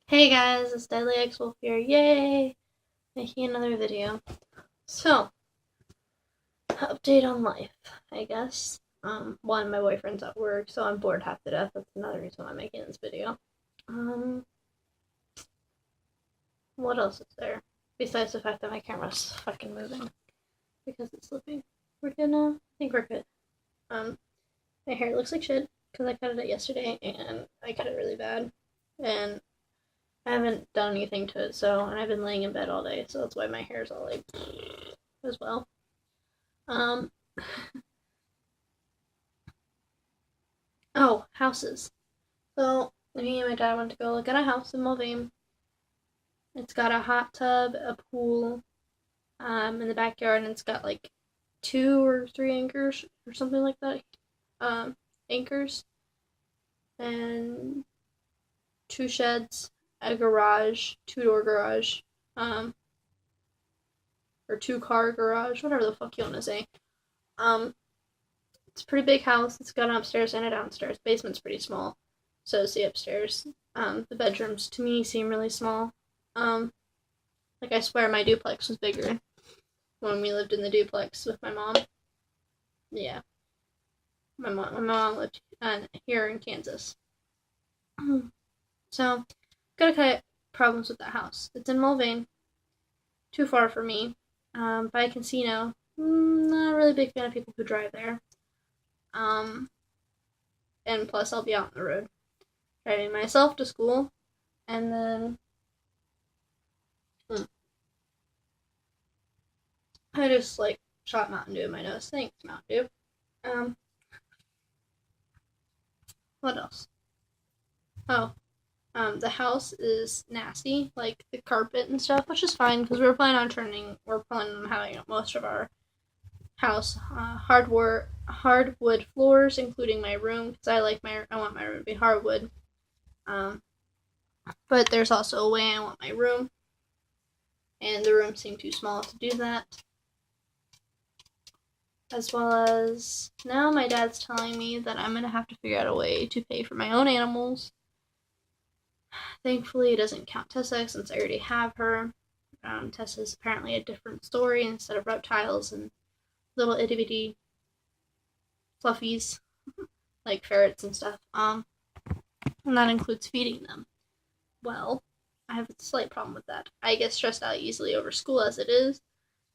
Hey guys, it's Deadly X Wolf here. Yay! Making another video. So, update on life, I guess. One, my boyfriend's at work, so I'm bored half to death. That's another reason why I'm making this video. Um, what else is there? Besides the fact that my camera's fucking moving because it's slipping. I think we're good. Um, my hair looks like shit because I cut it yesterday and I cut it really bad. And I haven't done anything to it, and I've been laying in bed all day, so that's why my hair's all like as well. Um, oh, houses. So me and my dad went to go look at a house in Mulvane. It's got a hot tub, a pool, in the backyard, and it's got like 2 or 3 anchors or something like that. Anchors and 2 sheds, a garage, 2-door garage, or 2-car garage, whatever the fuck you want to say. It's a pretty big house. It's got an upstairs and a downstairs. Basement's pretty small, so is the upstairs. The bedrooms to me seem really small. Like I swear my duplex was bigger when we lived in the duplex with my mom. Yeah, my mom lived here in Kansas. So, got a couple problems with that house. It's in Mulvane, too far for me. By casino, not a really big fan of people who drive there. And plus I'll be out on the road driving myself to school, and then I just like shot Mountain Dew in my nose. Thanks, Mountain Dew. What else? Oh, the house is nasty, like the carpet and stuff, which is fine because we're planning on having most of our house hardwood floors, including my room because I want my room to be hardwood. But there's also a way I want my room, and the room seemed too small to do that. As well as now my dad's telling me that I'm gonna have to figure out a way to pay for my own animals. Thankfully, it doesn't count Tessa since I already have her. Tessa's apparently a different story instead of reptiles and little itty bitty fluffies like ferrets and stuff. And that includes feeding them. Well, I have a slight problem with that. I get stressed out easily over school as it is.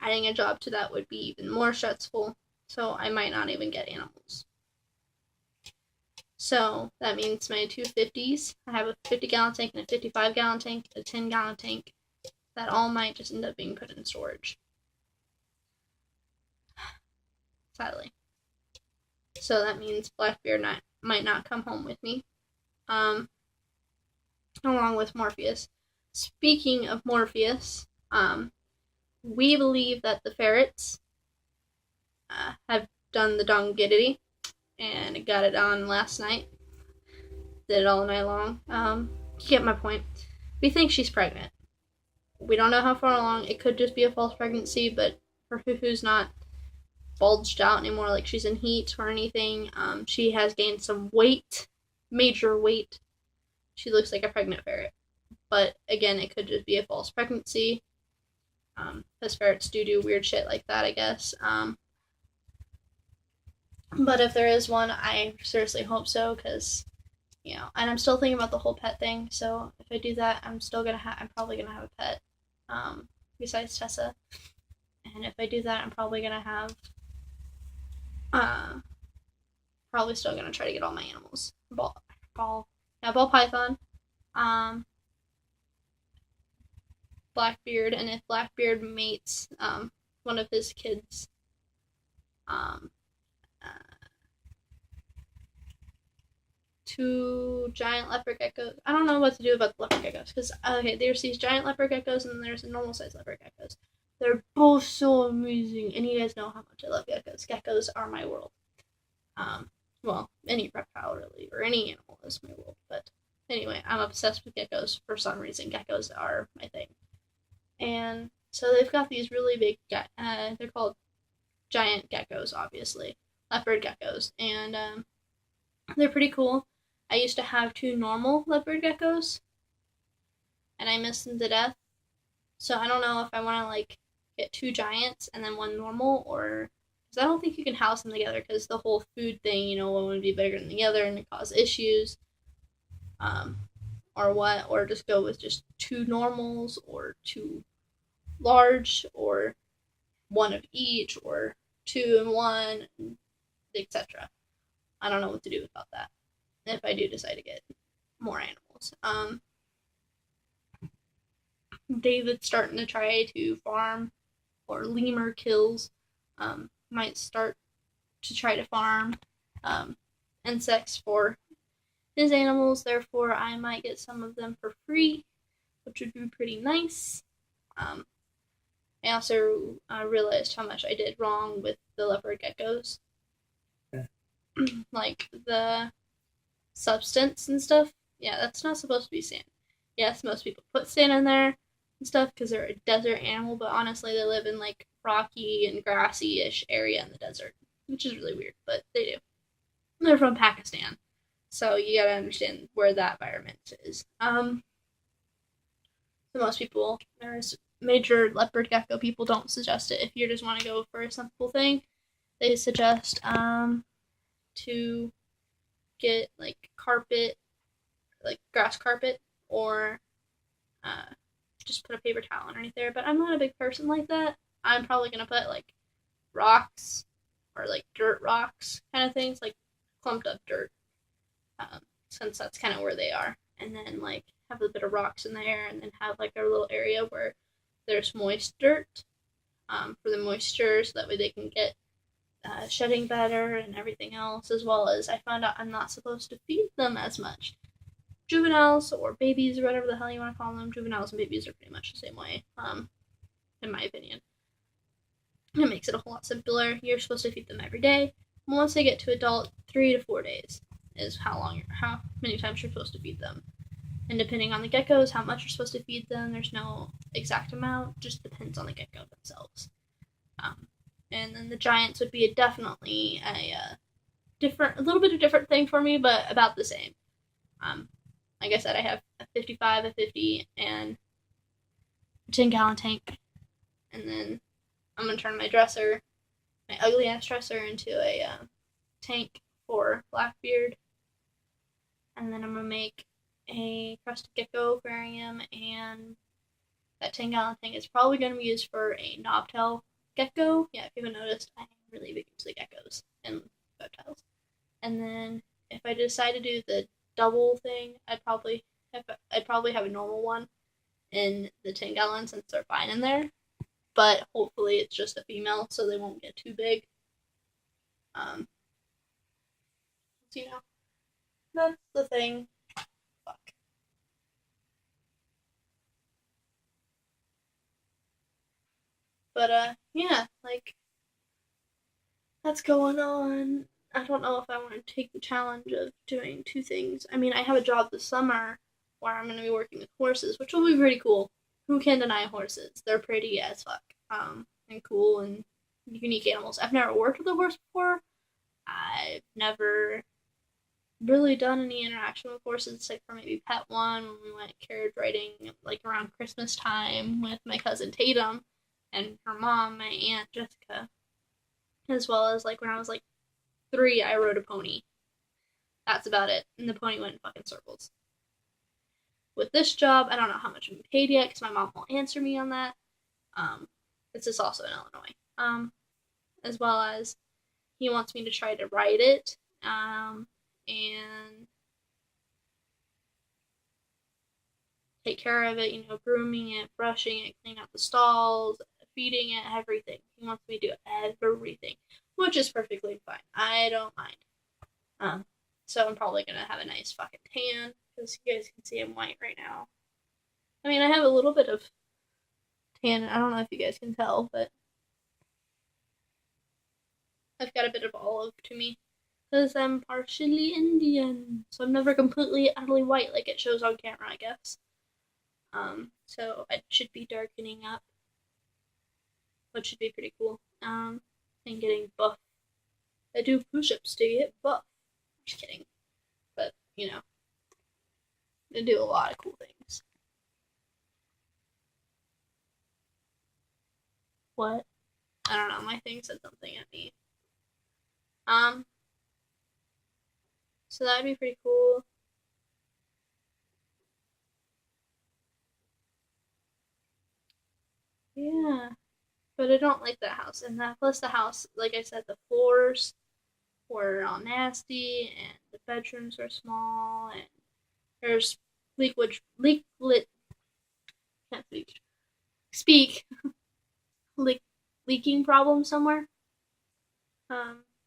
Adding a job to that would be even more stressful, so I might not even get animals. So that means my 250s, I have a 50-gallon tank and a 55-gallon tank, a 10-gallon tank, that all might just end up being put in storage. Sadly. So that means Blackbeard might not come home with me, along with Morpheus. Speaking of Morpheus, we believe that the ferrets have done the dongiddity and got it on last night. Did it all night long. You get my point. We think she's pregnant. We don't know how far along. It could just be a false pregnancy, but her hoo-hoo's not bulged out anymore like she's in heat or anything. She has gained some weight, major weight. She looks like a pregnant ferret. But again, it could just be a false pregnancy. Because ferrets do weird shit like that, I guess. But if there is one, I seriously hope so, because, and I'm still thinking about the whole pet thing, so if I do that, I'm probably gonna have a pet, besides Tessa. And if I do that, I'm probably gonna have, probably still gonna try to get all my animals. Ball python, Blackbeard, and if Blackbeard mates one of his kids, 2 giant leopard geckos. I don't know what to do about the leopard geckos because there's these giant leopard geckos and then there's the normal size leopard geckos. They're both so amazing, and you guys know how much I love geckos. Geckos are my world. Well, any reptile really, or any animal is my world. But anyway, I'm obsessed with geckos for some reason. Geckos are my thing. And so they've got these really big, they're called giant geckos, obviously. Leopard geckos. And they're pretty cool. I used to have 2 normal leopard geckos. and I miss them to death. So I don't know if I want to like get 2 giants and then 1 normal, or because I don't think you can house them together because the whole food thing, one would be bigger than the other and it cause issues. Um, or what, or just go with just 2 normals or 2 large, or 1 of each, or 2 and 1, etc. I don't know what to do about that if I do decide to get more animals. David's starting to try to farm, or lemur kills, might start to try to farm insects for his animals. Therefore, I might get some of them for free, which would be pretty nice. I also realized how much I did wrong with the leopard geckos. Like the substance and stuff. Yeah, that's not supposed to be sand. Yes, most people put sand in there and stuff because they're a desert animal, but honestly, they live in like rocky and grassy-ish area in the desert, which is really weird, but they do. They're from Pakistan, so you gotta understand where that environment is. So most people, there's major leopard gecko people don't suggest it if you just want to go for a simple thing. They suggest to get like carpet, like grass carpet, or just put a paper towel underneath there. But I'm not a big person like that. I'm probably gonna put like rocks, or like dirt rocks kind of things, like clumped up dirt, since that's kind of where they are. And then like have a bit of rocks in there, and then have like a little area where there's moist dirt, for the moisture, so that way they can get shedding better and everything else. As well as I found out I'm not supposed to feed them as much. Juveniles or babies, or whatever the hell you want to call them. Juveniles and babies are pretty much the same way, in my opinion. It makes it a whole lot simpler. You're supposed to feed them every day. And once they get to adult, 3 to 4 days is how many times you're supposed to feed them. And depending on the geckos, how much you're supposed to feed them, there's no exact amount. Just depends on the gecko themselves. And then the giants would be definitely a little bit of different thing for me, but about the same. Like I said, I have a 55, a 50, and a 10-gallon tank. And then I'm going to turn my ugly ass dresser, into a tank for Blackbeard. And then I'm going to make a crested gecko aquarium, and that 10-gallon tank is probably going to be used for a knobtail gecko. Yeah, if you haven't noticed, I'm really big into the geckos and reptiles. And then if I decide to do the double thing, I'd probably have a normal one in the 10-gallon, since they're fine in there. But hopefully it's just a female, so they won't get too big. That's the thing. Fuck. But yeah, like that's going on. I don't know if I want to take the challenge of doing 2 things. I mean, I have a job this summer where I'm going to be working with horses, which will be pretty cool. Who can deny horses? They're pretty as fuck, and cool and unique animals. I've never worked with a horse before. I've never really done any interaction with horses, except for maybe pet one when we went carriage riding, like around Christmas time, with my cousin Tatum and her mom, my aunt Jessica. As well as like when I was like 3, I rode a pony. That's about it. And the pony went in fucking circles. With this job, I don't know how much I'm paid yet because my mom won't answer me on that. This is also in Illinois. As well as he wants me to try to ride it, and take care of it, grooming it, brushing it, cleaning out the stalls, feeding it, everything. He wants me to do everything, which is perfectly fine. I don't mind. So I'm probably gonna have a nice fucking tan, because you guys can see I'm white right now. I mean, I have a little bit of tan. I don't know if you guys can tell, but I've got a bit of olive to me, because I'm partially Indian, so I'm never completely utterly white like it shows on camera, I guess. So I should be darkening up, which should be pretty cool. And getting buff. I do push-ups to get buff. Just kidding. But, I do a lot of cool things. What? I don't know. My thing said something at me. So that'd be pretty cool. Yeah. But I don't like that house. And that plus the house, like I said, the floors were all nasty and the bedrooms are small and there's leak can't speak leak leaking problem somewhere.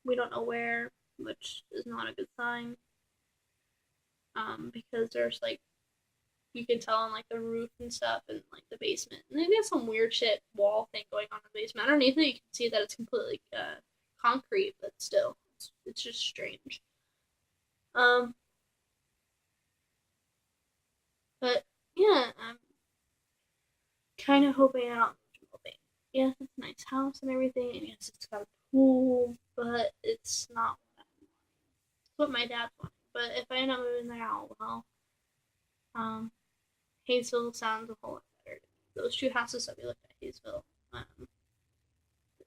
We don't know where, which is not a good sign. Because there's like you can tell on like the roof and stuff and like the basement. And they got some weird shit wall thing going on in the basement. Underneath it, you can see that it's completely concrete, but still, it's just strange. Um, but yeah, I'm kind of hoping I don't moving. Yes, it's a nice house and everything, and yes, it's got a pool, but it's not what my dad wanted. But if I end up moving there, oh well. Um, Hayesville sounds a whole lot better. Those two houses that we looked at, Hayesville.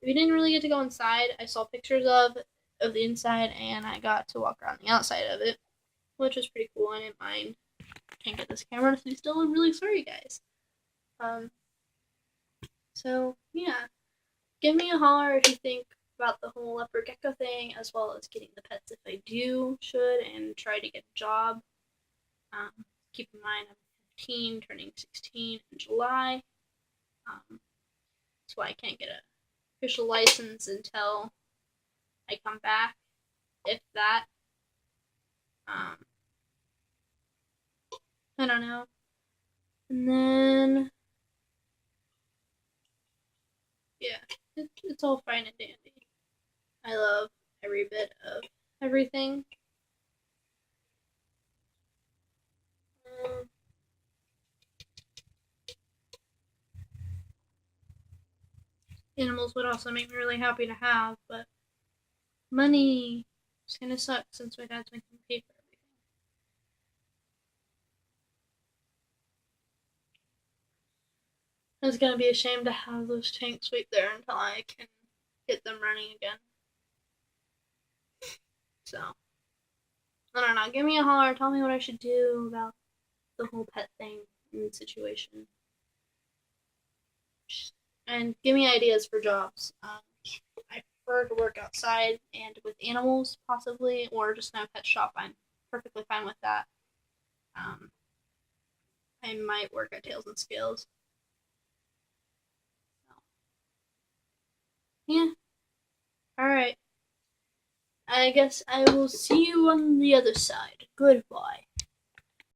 We didn't really get to go inside. I saw pictures of the inside, and I got to walk around the outside of it, which was pretty cool. I didn't mind. Can't get this camera to be still. I'm really sorry, guys. Um. So yeah, give me a holler if you think about the whole leopard gecko thing, as well as getting the pets if I should, and try to get a job. Keep in mind, I'm 15, turning 16 in July. That's why I can't get an official license until I come back, if that. Um, I don't know. And then, yeah, it's all fine and dandy. I love every bit of everything. Um, Animals would also make me really happy to have, but money is gonna suck since my dad's making me pay for everything. It's gonna be a shame to have those tanks wait there until I can get them running again. So, I don't know. Give me a holler. Tell me what I should do about the whole pet thing and situation. And give me ideas for jobs. I prefer to work outside and with animals, possibly, or just in a pet shop. I'm perfectly fine with that. Um, I might work at Tails and Scales. So, yeah. Alright. I guess I will see you on the other side. Goodbye.